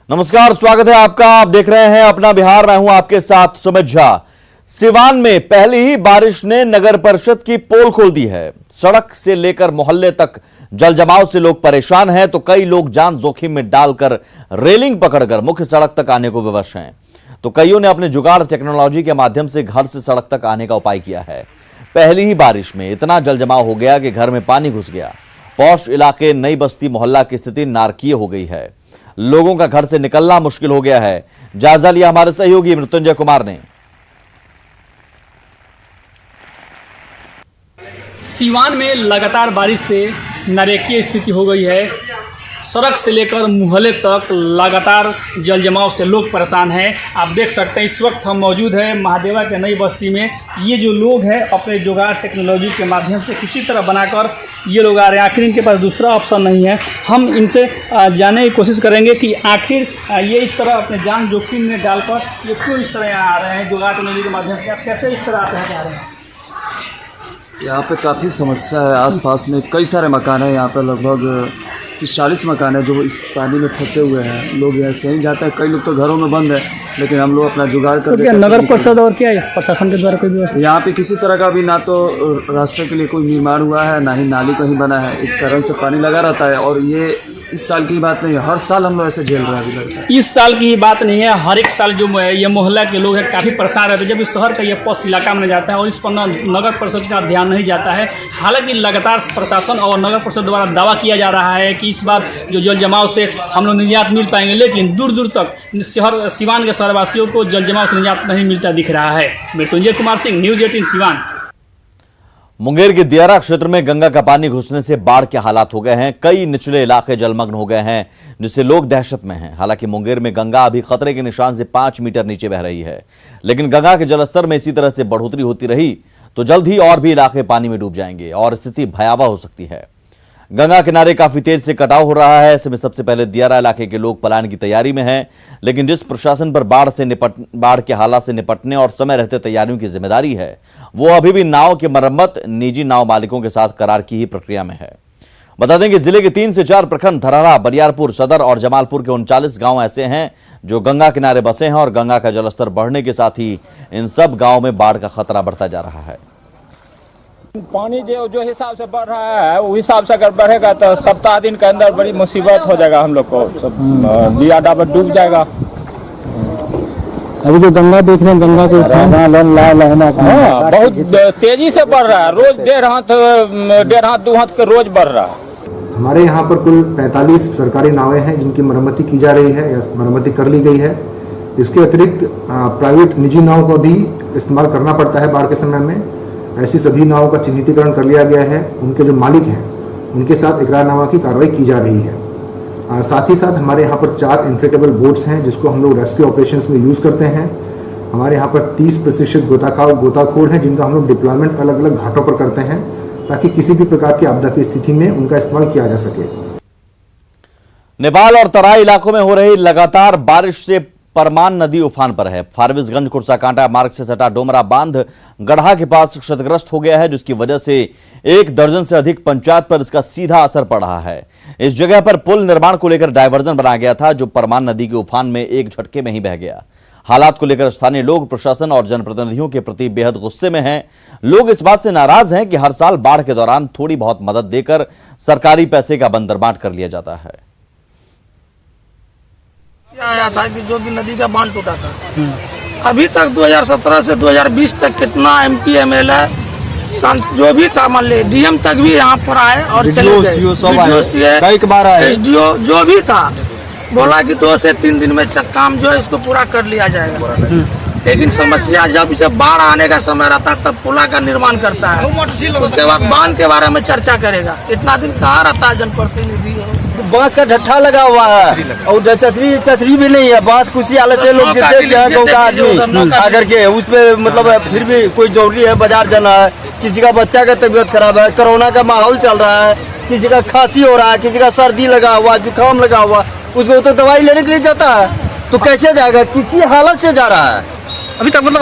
नमस्कार, स्वागत है आपका। आप देख रहे हैं अपना बिहार। मैं हूं आपके साथ सुमित झा। सिवान में पहली ही बारिश ने नगर परिषद की पोल खोल दी है। सड़क से लेकर मोहल्ले तक जल जमाव से लोग परेशान हैं, तो कई लोग जान जोखिम में डालकर रेलिंग पकड़कर मुख्य सड़क तक आने को विवश हैं। तो कईयों ने अपने जुगाड़ टेक्नोलॉजी के माध्यम से घर से सड़क तक आने का उपाय किया है। पहली ही बारिश में इतना जल जमाव हो गया कि घर में पानी घुस गया। पौष इलाके नई बस्ती मोहल्ला की स्थिति नारकीय हो गई है। लोगों का घर से निकलना मुश्किल हो गया है। जायजा लिया हमारे सहयोगी मृत्युंजय कुमार ने। सिवान में लगातार बारिश से नारकीय स्थिति हो गई है। सड़क से लेकर मोहल्ले तक लगातार जल जमाव से लोग परेशान हैं। आप देख सकते हैं इस वक्त हम मौजूद हैं महादेवा के नई बस्ती में। ये जो लोग हैं अपने जुगाड़ टेक्नोलॉजी के माध्यम से किसी तरह बनाकर ये लोग आ रहे हैं। आखिर इनके पास दूसरा ऑप्शन नहीं है। हम इनसे जानने की कोशिश करेंगे कि आखिर ये इस तरह अपने जान जोखिम में डालकर ये क्यों इस तरह यहाँ आ रहे हैं। जुगाड़ टेक्नोलॉजी के माध्यम से आप कैसे इस तरह आते हैं जा रहे हैं? यहाँ पे काफ़ी समस्या है। आसपास में कई सारे मकान हैं। यहाँ पे लगभग 40 मकान है जो इस पानी में फंसे हुए हैं। लोग ऐसे ही जाते हैं। कई लोग तो घरों में बंद है, लेकिन हम लोग अपना जुगाड़ कर क्या नगर परिषद और क्या प्रशासन के द्वारा कोई व्यवस्था यहाँ पे किसी तरह का भी ना तो रास्ते के लिए कोई निर्माण हुआ है, ना ही नाली कहीं बना है। इस कारण से पानी लगा रहता है। और ये इस साल की बात नहीं है, हर साल हम लोग ऐसे झेल रहे हैं। इस साल की बात नहीं है, हर एक साल जो ये मोहल्ला के लोग हैं काफ़ी परेशान रहते हैं जब इस शहर का ये पौष इलाका में जाता है और इस पर नगर परिषद का ध्यान नहीं जाता है। हालांकि लगातार प्रशासन और नगर परिषद द्वारा दावा किया जा रहा है कि इस बार जो जल जमाव से हम लोग निजात मिल पाएंगे, लेकिन दूर दूर तक शहर सिवान के शहरवासियों को जल जमाव से निजात नहीं मिलता दिख रहा है। मृत्युंजय कुमार सिंह, न्यूज़ 18 सिवान। मुंगेर के दियारा क्षेत्र में गंगा का पानी घुसने से बाढ़ के हालात हो गए हैं। कई निचले इलाके जलमग्न हो गए हैं, जिससे लोग दहशत में हैं। हालांकि मुंगेर में गंगा अभी खतरे के निशान से 5 मीटर नीचे बह रही है, लेकिन गंगा के जलस्तर में इसी तरह से बढ़ोतरी होती रही तो जल्द ही और भी इलाके पानी में डूब जाएंगे और स्थिति भयावह हो सकती है। गंगा किनारे काफी तेज से कटाव हो रहा है। ऐसे में सबसे पहले दियारा इलाके के लोग पलायन की तैयारी में हैं, लेकिन जिस प्रशासन पर बाढ़ के हालात से निपटने और समय रहते तैयारियों की जिम्मेदारी है, वो अभी भी नाव की मरम्मत निजी नाव मालिकों के साथ करार की ही प्रक्रिया में है। बता दें कि जिले के 3 से 4 प्रखंड धरहरा, बरियारपुर, सदर और जमालपुर के 39 गांव ऐसे हैं जो गंगा किनारे बसे हैं और गंगा का जलस्तर बढ़ने के साथ ही इन सब गांवों में बाढ़ का खतरा बढ़ता जा रहा है। पानी जो हिसाब से बढ़ रहा है उस हिसाब से अगर बढ़ेगा तो सप्ताह दिन के अंदर बड़ी मुसीबत हो जाएगा। हम लोग को सब दिया डाबर डूब जाएगा। अभी जो गंगा देख रहे हैं, गंगा को बहुत तेजी से बढ़ रहा है। रोज 1.5 हाथ 2 हाथ के रोज बढ़ रहा है। हमारे यहाँ पर कुल 45 सरकारी नावें हैं जिनकी मरम्मती की जा रही है या मरम्मती कर ली गई है। इसके अतिरिक्त प्राइवेट निजी नाव को भी इस्तेमाल करना पड़ता है बाढ़ के समय में। ऐसी सभी नावों का चिन्हितीकरण कर लिया गया है। उनके जो मालिक हैं उनके साथ इकरारनामा की कार्रवाई की जा रही है। साथ ही साथ हमारे यहाँ पर 4 इन्फ्लेटेबल बोट्स हैं जिसको हम लोग रेस्क्यू ऑपरेशंस में यूज़ करते हैं। हमारे यहाँ पर 30 प्रशिक्षित गोताखोर हैं जिनका हम लोग डिप्लॉयमेंट अलग अलग घाटों पर करते हैं ताकि किसी भी प्रकार की आपदा की स्थिति में उनका इस्तेमाल किया जा सके। नेपाल और तराई इलाकों में हो रही लगातार बारिश से परमान नदी उफान पर है। फारबिसगंज कुर्साकांटा मार्ग से सटा डोमरा बांध गढ़ा के पास क्षतिग्रस्त हो गया है, जिसकी वजह से 1 दर्जन से अधिक पंचायत पर इसका सीधा असर पड़ रहा है। इस जगह पर पुल निर्माण को लेकर डायवर्जन बनाया गया था, जो परमान नदी के उफान में एक झटके में ही बह गया। हालात को लेकर स्थानीय लोग प्रशासन और जनप्रतिनिधियों के प्रति बेहद गुस्से में हैं। लोग इस बात से नाराज हैं कि हर साल बाढ़ के दौरान थोड़ी बहुत मदद देकर सरकारी पैसे का बंदरबांट कर लिया जाता है। आया था कि जो कि नदी का बांध टूटा था। अभी तक 2017 से 2020 तक कितना MP MLA जो भी था, मान ले DM तक भी यहाँ पर आए और चले गए। कई बार आए। SDO जो भी था बोला कि 2 से 3 दिन में काम जो है इसको पूरा कर लिया जाएगा। लेकिन समस्या जब बाढ़ आने का समय रहता है तब पुला का निर्माण करता है, उसके बाद बांध के बारे में चर्चा करेगा। इतना दिन कहाँ रहता है जनप्रतिनिधि? बांस का ढट्ठा लगा हुआ है और चचरी भी नहीं है। बांस कुछ हालत से लोग गिरते हैं गाँव का आदमी आकर के उस पे, मतलब फिर भी कोई जरूरी है बाजार जाना है, किसी का बच्चा का तबीयत खराब है, कोरोना का माहौल चल रहा है, किसी का खांसी हो रहा है, किसी का सर्दी लगा हुआ, जुकाम लगा हुआ, उसको तो दवाई लेने के लिए जाता है तो कैसे जाएगा? किसी हालत से जा रहा है। अभी तक मतलब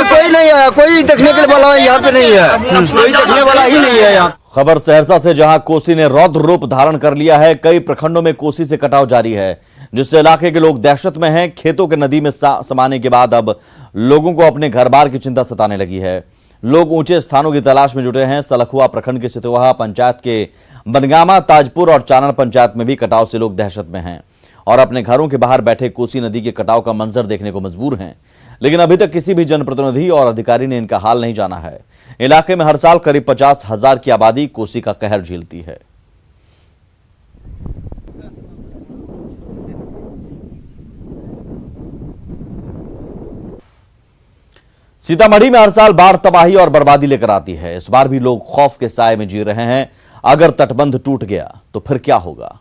कोई नहीं है, कोई देखने के वाला यहाँ पे नहीं है, कोई देखने वाला ही नहीं है यहाँ। खबर सहरसा से, जहां कोसी ने रौद्र रूप धारण कर लिया है। कई प्रखंडों में कोसी से कटाव जारी है, जिससे इलाके के लोग दहशत में हैं। खेतों के नदी में समाने के बाद अब लोगों को अपने घर बार की चिंता सताने लगी है। लोग ऊंचे स्थानों की तलाश में जुटे हैं। सलखुआ प्रखंड के सितोहा पंचायत के बनगामा, ताजपुर और चानन पंचायत में भी कटाव से लोग दहशत में हैं और अपने घरों के बाहर बैठे कोसी नदी के कटाव का मंजर देखने को मजबूर हैं। लेकिन अभी तक किसी भी जनप्रतिनिधि और अधिकारी ने इनका हाल नहीं जाना है। इलाके में हर साल करीब 50,000 की आबादी कोसी का कहर झेलती है। सीतामढ़ी में हर साल बाढ़ तबाही और बर्बादी लेकर आती है। इस बार भी लोग खौफ के साए में जी रहे हैं। अगर तटबंध टूट गया तो फिर क्या होगा?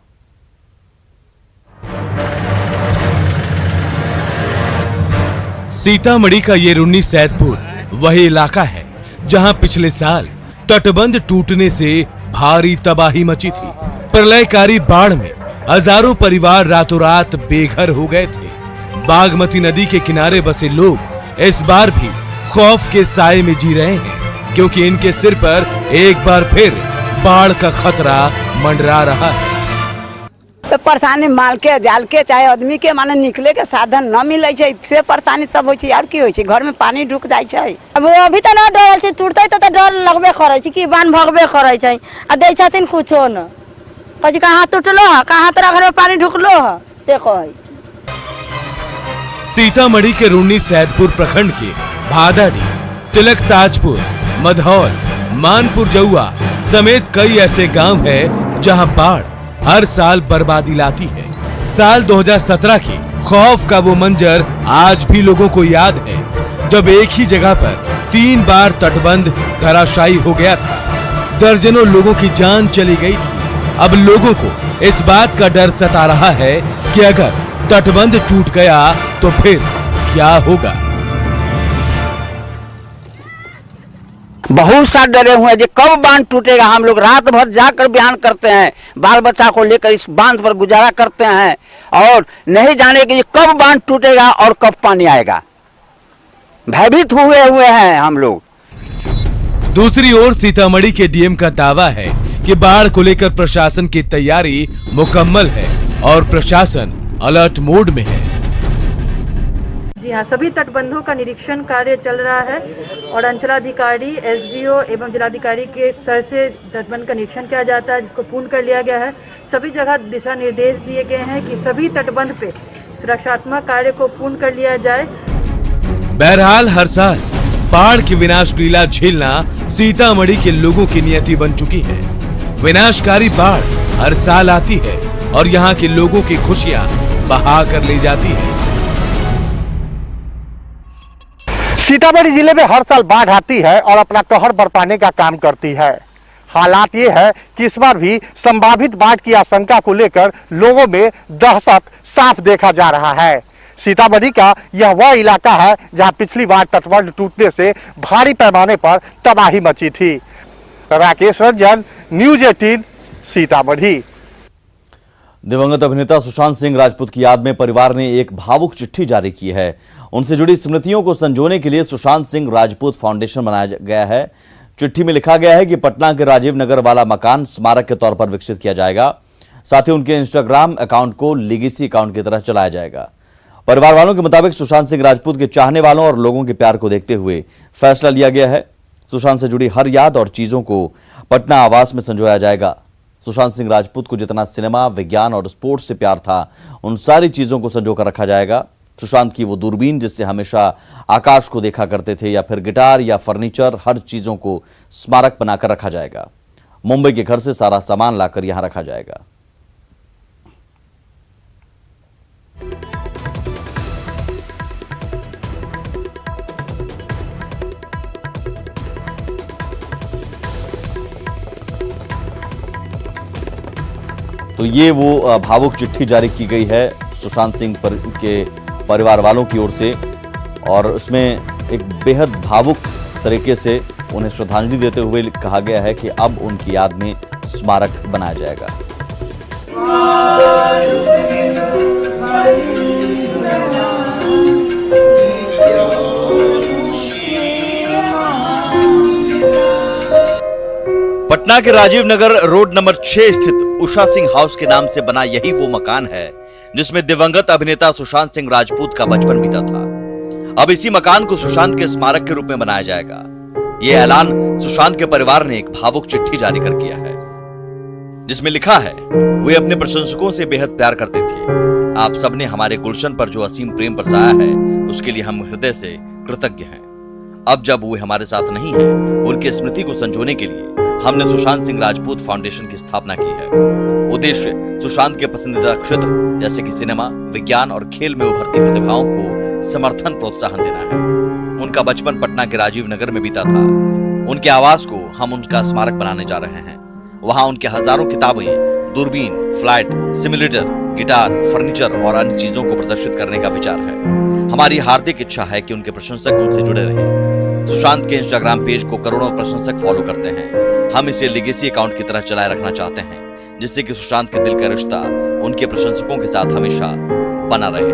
सीतामढ़ी का ये रुन्नी सैदपुर वही इलाका है जहां पिछले साल तटबंध टूटने से भारी तबाही मची थी। प्रलयकारी बाढ़ में हजारों परिवार रातों रात बेघर हो गए थे। बागमती नदी के किनारे बसे लोग इस बार भी खौफ के साए में जी रहे हैं, क्योंकि इनके सिर पर एक बार फिर बाढ़ का खतरा मंडरा रहा है। तो परेशानी माल के जाल के चाहे आदमी के माने निकले के साधन न मिले छे, से परेशानी सब होय छे। और की होय छे, घर में पानी ढुक जाय छे। अब अभी तो न डर से टूटते तो डर लगबे करे छे कि बांध भगबे करे छे। आ दे छथिन कुछो न, कथि कहां टूटलो है, कहां तोरा घर में पानी ढुकलो है से कहै। सीतामढ़ी के रुन्नी सैदपुर प्रखंड के भादाडी, तिलक ताजपुर, मधौल, मानपुर जौआ समेत कई ऐसे गांव हैं जहां बाढ़ हर साल बर्बादी लाती है। साल 2017 के खौफ का वो मंजर आज भी लोगों को याद है, जब एक ही जगह पर 3 बार तटबंध धराशायी हो गया था। दर्जनों लोगों की जान चली गई थी। अब लोगों को इस बात का डर सता रहा है कि अगर तटबंध टूट गया तो फिर क्या होगा। बहुत सा डरे हुए हैं जो कब बांध टूटेगा। हम लोग रात भर जाकर बयान करते हैं, बाल बच्चा को लेकर इस बांध पर गुजारा करते हैं और नहीं जाने कि कब बांध टूटेगा और कब पानी आएगा। भयभीत हुए हैं हम लोग। दूसरी ओर सीतामढ़ी के डीएम का दावा है कि बाढ़ को लेकर प्रशासन की तैयारी मुकम्मल है और प्रशासन अलर्ट मोड में है। जी हाँ, सभी तटबंधों का निरीक्षण कार्य चल रहा है और अंचलाधिकारी, एसडीओ एवं जिलाधिकारी के स्तर से तटबंध का निरीक्षण किया जाता है, जिसको पूर्ण कर लिया गया है। सभी जगह दिशा निर्देश दिए गए हैं कि सभी तटबंध पे सुरक्षात्मक कार्य को पूर्ण कर लिया जाए। बहरहाल हर साल बाढ़ की विनाश लीला झेलना सीतामढ़ी के लोगों की नियति बन चुकी है। विनाशकारी बाढ़ हर साल आती है और यहाँ के लोगों की खुशियाँ बहा कर ले जाती है। सीतामढ़ी जिले में हर साल बाढ़ आती है और अपना कहर बरपाने का काम करती है। हालात ये है कि इस बार भी संभावित बाढ़ की आशंका को लेकर लोगों में दहशत साफ देखा जा रहा है। सीतामढ़ी का यह वह इलाका है जहां पिछली बार तटबंध टूटने से भारी पैमाने पर तबाही मची थी। राकेश रंजन, न्यूज 18, सीतामढ़ी। दिवंगत अभिनेता सुशांत सिंह राजपूत की याद में परिवार ने एक भावुक चिट्ठी जारी की है। उनसे जुड़ी स्मृतियों को संजोने के लिए सुशांत सिंह राजपूत फाउंडेशन बनाया गया है। चिट्ठी में लिखा गया है कि पटना के राजीव नगर वाला मकान स्मारक के तौर पर विकसित किया जाएगा। साथ ही उनके इंस्टाग्राम अकाउंट को लीगेसी अकाउंट की तरह चलाया जाएगा। परिवार वालों के मुताबिक सुशांत सिंह राजपूत के चाहने वालों और लोगों के प्यार को देखते हुए फैसला लिया गया है। सुशांत से जुड़ी हर याद और चीजों को पटना आवास में संजोया जाएगा। सुशांत सिंह राजपूत को जितना सिनेमा, विज्ञान और स्पोर्ट्स से प्यार था, उन सारी चीजों को संजोकर रखा जाएगा। सुशांत की वो दूरबीन जिससे हमेशा आकाश को देखा करते थे, या फिर गिटार या फर्नीचर, हर चीजों को स्मारक बनाकर रखा जाएगा। मुंबई के घर से सारा सामान लाकर यहां रखा जाएगा। तो ये वो भावुक चिट्ठी जारी की गई है सुशांत सिंह के परिवार वालों की ओर से, और उसमें एक बेहद भावुक तरीके से उन्हें श्रद्धांजलि देते हुए कहा गया है कि अब उनकी याद में स्मारक बनाया जाएगा। पटना के राजीव नगर रोड नंबर 6 स्थित उषा सिंह हाउस के नाम से बना यही वो मकान है जिसमें दिवंगत अभिनेता सुशांत सिंह राजपूत का बचपन बीता था। अब इसी मकान को सुशांत के स्मारक के रूप में बनाया जाएगा। यह ऐलान सुशांत के परिवार ने एक भावुक चिट्ठी जारी कर किया है, जिसमें लिखा है, वे अपने प्रशंसकों से बेहद प्यार करते थे। आप सबने हमारे गुलशन पर जो असीम प्रेम बरसाया है, उसके लिए हम हृदय से कृतज्ञ हैं। अब जब वे हमारे साथ नहीं हैं, उनकी स्मृति को संजोने के लिए हमने सुशांत सिंह राजपूत फाउंडेशन की स्थापना की है। उद्देश्य सुशांत के पसंदीदा क्षेत्र जैसे कि सिनेमा, विज्ञान और खेल में उभरती प्रतिभाओं को समर्थन प्रोत्साहन देना है। उनका बचपन पटना के राजीव नगर में बीता था। उनके आवास को हम उनका स्मारक बनाने जा रहे हैं। वहां उनके हजारों किताबें, दूरबीन, फ्लाइट, सिमुलेटर, गिटार, फर्नीचर और अन्य चीजों को प्रदर्शित करने का विचार है। हमारी हार्दिक इच्छा है कि उनके प्रशंसक उनसे जुड़े रहें। सुशांत के इंस्टाग्राम पेज को करोड़ों प्रशंसक फॉलो करते हैं। हम इसे लेगेसी अकाउंट की तरह चलाए रखना चाहते हैं, जिससे कि सुशांत के दिल का रिश्ता उनके प्रशंसकों के साथ हमेशा बना रहे।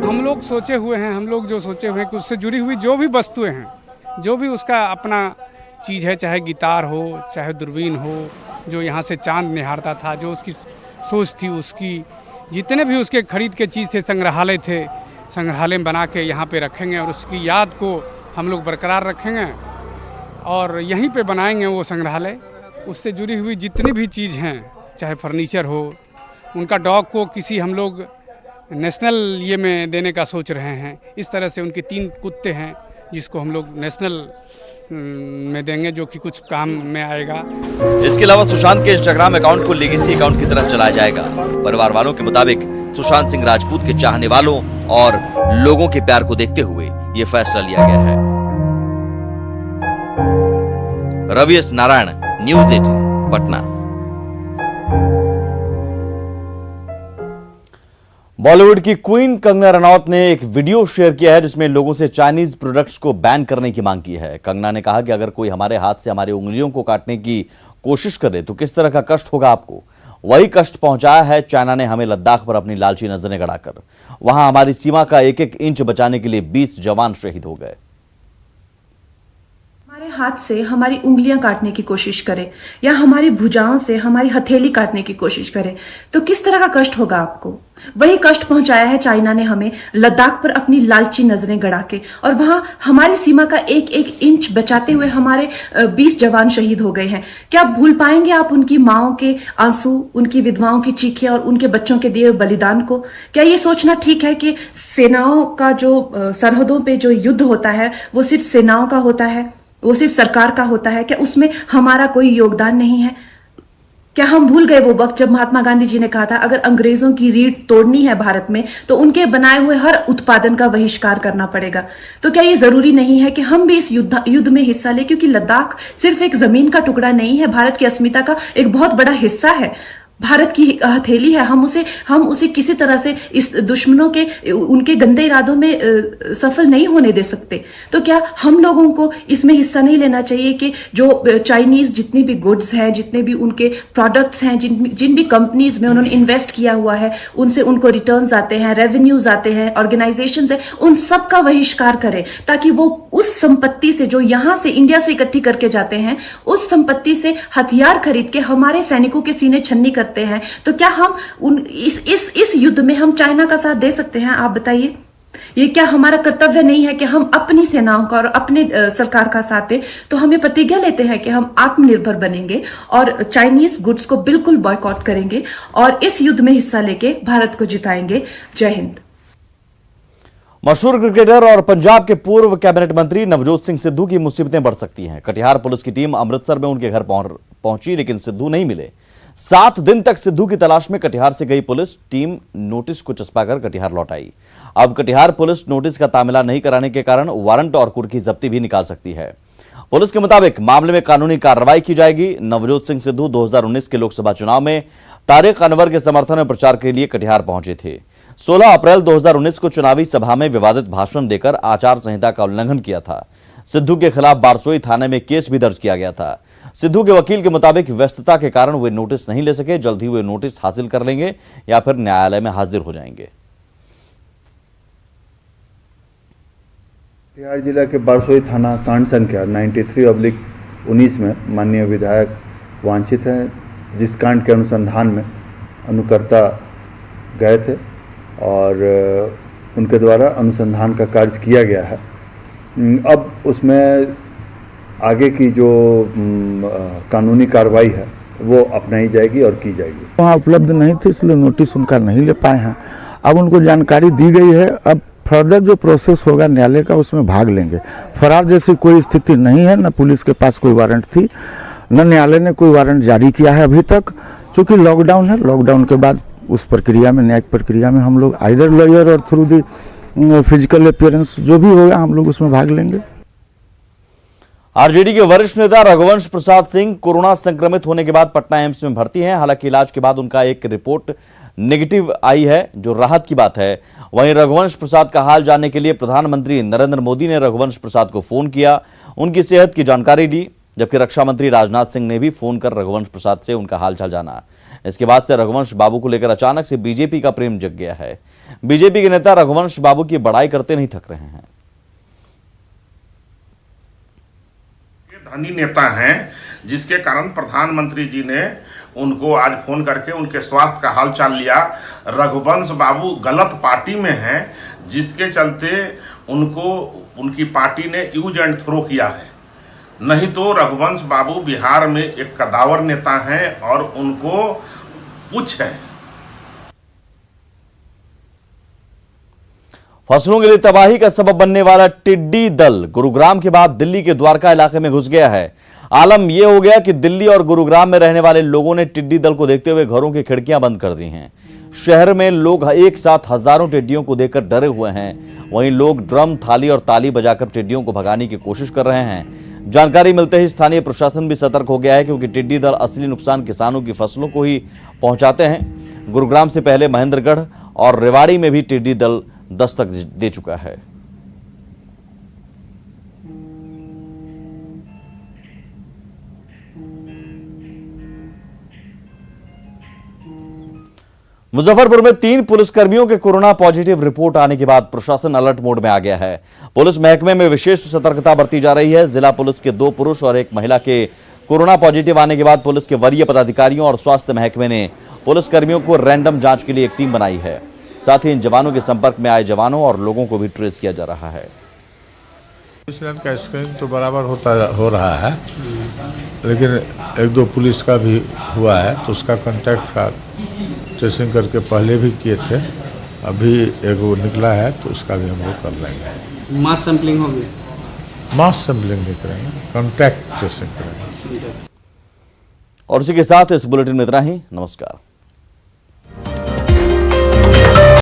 हम लोग सोचे हुए हैं, हम लोग जो सोचे हुए हैं कि उससे जुड़ी हुई जो भी वस्तुएं हैं, जो भी उसका अपना चीज़ है, चाहे गिटार हो, चाहे दूरबीन हो, जो यहाँ से चांद निहारता था, जो उसकी सोच थी, उसकी जितने भी उसके खरीद के चीज़ थे, संग्रहालय थे, संग्रहालय में बना के यहाँ पे रखेंगे और उसकी याद को हम लोग बरकरार रखेंगे और यहीं पे बनाएंगे वो संग्रहालय। उससे जुड़ी हुई जितनी भी चीज़ हैं, चाहे फर्नीचर हो, उनका डॉग को किसी हम लोग नेशनल ये में देने का सोच रहे हैं। इस तरह से उनके 3 कुत्ते हैं जिसको हम लोग नेशनल में देंगे, जो कि कुछ काम में आएगा। इसके अलावा सुशांत के इंस्टाग्राम अकाउंट को लेगेसी अकाउंट की तरह चलाया जाएगा। परिवार वालों के मुताबिक सुशांत सिंह राजपूत के चाहने वालों और लोगों के प्यार को देखते हुए ये फैसला लिया गया है। Ravi S Narayan, news 18, Patna. Bollywood की क्वीन कंगना रनौत ने एक वीडियो शेयर किया है, जिसमें लोगों से चाइनीज प्रोडक्ट्स को बैन करने की मांग की है। कंगना ने कहा कि अगर कोई हमारे हाथ से हमारी उंगलियों को काटने की कोशिश करे तो किस तरह का कष्ट होगा आपको। वही कष्ट पहुंचाया है चाइना ने हमें लद्दाख पर अपनी लालची नजरें गड़ाकर। वहां हमारी सीमा का एक एक इंच बचाने के लिए 20 जवान शहीद हो गए। हमारे हाथ से हमारी उंगलियां काटने की कोशिश करे या हमारी भुजाओं से हमारी हथेली काटने की कोशिश करे तो किस तरह का कष्ट होगा आपको। वही कष्ट पहुंचाया है चाइना ने हमें लद्दाख पर अपनी लालची नजरें गड़ा के, और वहां हमारी सीमा का एक एक इंच बचाते हुए हमारे 20 जवान शहीद हो गए हैं। क्या भूल पाएंगे आप उनकी माओं के आंसू, उनकी विधवाओं की चीखें और उनके बच्चों के दिए बलिदान को? क्या ये सोचना ठीक है कि सेनाओं का जो सरहदों पे जो युद्ध होता है वो सिर्फ सेनाओं का होता है, वो सिर्फ सरकार का होता है? क्या उसमें हमारा कोई योगदान नहीं है? क्या हम भूल गए वो वक्त जब महात्मा गांधी जी ने कहा था अगर अंग्रेजों की रीढ़ तोड़नी है भारत में तो उनके बनाए हुए हर उत्पादन का बहिष्कार करना पड़ेगा? तो क्या ये जरूरी नहीं है कि हम भी इस युद्ध में हिस्सा लें? क्योंकि लद्दाख सिर्फ एक जमीन का टुकड़ा नहीं है, भारत की अस्मिता का एक बहुत बड़ा हिस्सा है, भारत की हथेली है। हम उसे किसी तरह से इस दुश्मनों के उनके गंदे इरादों में सफल नहीं होने दे सकते। तो क्या हम लोगों को इसमें हिस्सा नहीं लेना चाहिए कि जो चाइनीज जितनी भी गुड्स हैं, जितने भी उनके प्रोडक्ट्स हैं, जिन भी कंपनीज में उन्होंने इन्वेस्ट किया हुआ है, उनसे उनको रिटर्न्स आते हैं, रेवेन्यूज आते हैं, ऑर्गेनाइजेशंस हैं, उन सब का बहिष्कार करें ताकि वो उस संपत्ति से जो यहां से इंडिया से इकट्ठी करके जाते हैं, उस संपत्ति से हथियार खरीद के हमारे सैनिकों के सीने छन्नी करते हैं। तो क्या हम इस युद्ध में हम चाइना का साथ दे सकते हैं? आप बताइए, ये क्या हमारा कर्तव्य नहीं है कि हम अपनी सेनाओं का और अपने सरकार का साथ दें? तो हम ये प्रतिज्ञा लेते हैं कि हम आत्मनिर्भर बनेंगे और चाइनीज गुड्स को बिल्कुल बॉयकॉट करेंगे और इस युद्ध में हिस्सा लेके भारत को जिताएंगे। जय हिंद। मशहूर क्रिकेटर और पंजाब के पूर्व कैबिनेट मंत्री नवजोत सिंह सिद्धू की मुसीबतें बढ़ सकती हैं। कटिहार पुलिस की टीम अमृतसर में उनके घर पहुंची, लेकिन सिद्धू नहीं मिले। 7 दिन तक सिद्धू की तलाश में कटिहार से गई पुलिस टीम नोटिस को चस्पाकर कटिहार लौट आई। अब कटिहार पुलिस नोटिस का तामीला नहीं कराने के कारण वारंट और कुर्की जब्ती भी निकाल सकती है। पुलिस के मुताबिक मामले में कानूनी कार्रवाई की जाएगी। नवजोत सिंह सिद्धू 2019 के लोकसभा चुनाव में तारिक अनवर के समर्थन में प्रचार के लिए कटिहार पहुंचे थे। 16 अप्रैल 2019 को चुनावी सभा में विवादित भाषण देकर आचार संहिता का उल्लंघन किया था। सिद्धू के खिलाफ बारसोई थाने में केस भी दर्ज किया गया था। सिद्धू के वकील के मुताबिक व्यस्तता के कारण वे नोटिस नहीं ले सके। जल्द ही वे नोटिस हासिल कर लेंगे या फिर न्यायालय में हाजिर हो जाएंगे। कटिहार जिला के बारसोई थाना कांड संख्या 93/19 में माननीय विधायक वांछित हैं जिस कांड के अनुसंधान में अनुकर्ता गए थे और उनके द्वारा अनुसंधान का कार्य किया गया है। अब उसमें आगे की जो कानूनी कार्रवाई है वो अपनाई जाएगी और की जाएगी। वहाँ उपलब्ध नहीं थे इसलिए नोटिस उनका नहीं ले पाए हैं। अब उनको जानकारी दी गई है, अब फर्दर जो प्रोसेस होगा न्यायालय का उसमें भाग लेंगे। फरार जैसी कोई स्थिति नहीं है, न पुलिस के पास कोई वारंट थी, न न्यायालय ने कोई वारंट जारी किया है अभी तक। चूँकि लॉकडाउन है, लॉकडाउन के बाद उस प्रक्रिया में, न्यायिक प्रक्रिया में हम लोग आइदर लॉयर और थ्रू दी फिजिकल अपीयरेंस जो भी होगा हम लोग उसमें भाग लेंगे। आरजेडी के वरिष्ठ नेता रघुवंश प्रसाद सिंह कोरोना संक्रमित होने के बाद पटना एम्स में भर्ती हैं। हालांकि इलाज के बाद उनका एक रिपोर्ट नेगेटिव आई है, जो राहत की बात है। वहीं रघुवंश प्रसाद का हाल जानने के लिए प्रधानमंत्री नरेंद्र मोदी ने रघुवंश प्रसाद को फोन किया, उनकी सेहत की जानकारी दी, जबकि रक्षा मंत्री राजनाथ सिंह ने भी फोन कर रघुवंश प्रसाद से उनका हालचाल जाना। इसके बाद से रघुवंश बाबू को लेकर अचानक से बीजेपी का प्रेम जग गया है। बीजेपी के नेता रघुवंश बाबू की बड़ाई करते नहीं थक रहे हैं। धनी नेता हैं, जिसके कारण प्रधानमंत्री जी ने उनको आज फोन करके उनके स्वास्थ्य का हालचाल लिया। रघुवंश बाबू गलत पार्टी में हैं, जिसके चलते उनको उनकी पार्टी ने यूज एंड थ्रो किया है। नहीं तो रघुवंश बाबू बिहार में एक कदावर नेता हैं और उनको पुछ है। फसलों के लिए तबाही का सबब बनने वाला टिड्डी दल गुरुग्राम के बाद दिल्ली के द्वारका इलाके में घुस गया है। आलम यह हो गया कि दिल्ली और गुरुग्राम में रहने वाले लोगों ने टिड्डी दल को देखते हुए घरों की खिड़कियां बंद कर दी हैं। शहर में लोग एक साथ हजारों टिड्डियों को देखकर डरे हुए हैं। वहीं लोग ड्रम, थाली और ताली बजाकर टिड्डियों को भगाने की कोशिश कर रहे हैं। जानकारी मिलते ही स्थानीय प्रशासन भी सतर्क हो गया है, क्योंकि टिड्डी दल असली नुकसान किसानों की फसलों को ही पहुंचाते हैं। गुरुग्राम से पहले महेंद्रगढ़ और रेवाड़ी में भी टिड्डी दल दस्तक दे चुका है। मुजफ्फरपुर में 3 पुलिसकर्मियों के कोरोना पॉजिटिव रिपोर्ट आने के बाद प्रशासन अलर्ट मोड में आ गया है। पुलिस महकमे में विशेष सतर्कता बरती जा रही है। जिला पुलिस के 2 पुरुष और 1 महिला के कोरोना पॉजिटिव आने के बाद पुलिस के वरीय पदाधिकारियों और स्वास्थ्य महकमे ने पुलिसकर्मियों को रैंडम जांच के लिए एक टीम बनाई है। साथ ही इन जवानों के संपर्क में आए जवानों और लोगों को भी ट्रेस किया जा रहा है। का स्क्रीनिंग तो बराबर हो रहा है, लेकिन 1-2 पुलिस का भी हुआ है, तो उसका कॉन्टैक्ट का ट्रेसिंग करके पहले भी किए थे। अभी एगो निकला है, तो उसका भी हम लोग कर लेंगे। मास सैंपलिंग होगी? मास सैंपलिंग नहीं करेंगे, कॉन्टैक्ट ट्रेसिंग करेंगे। और इसी के साथ इस बुलेटिन में इतना ही। नमस्कार।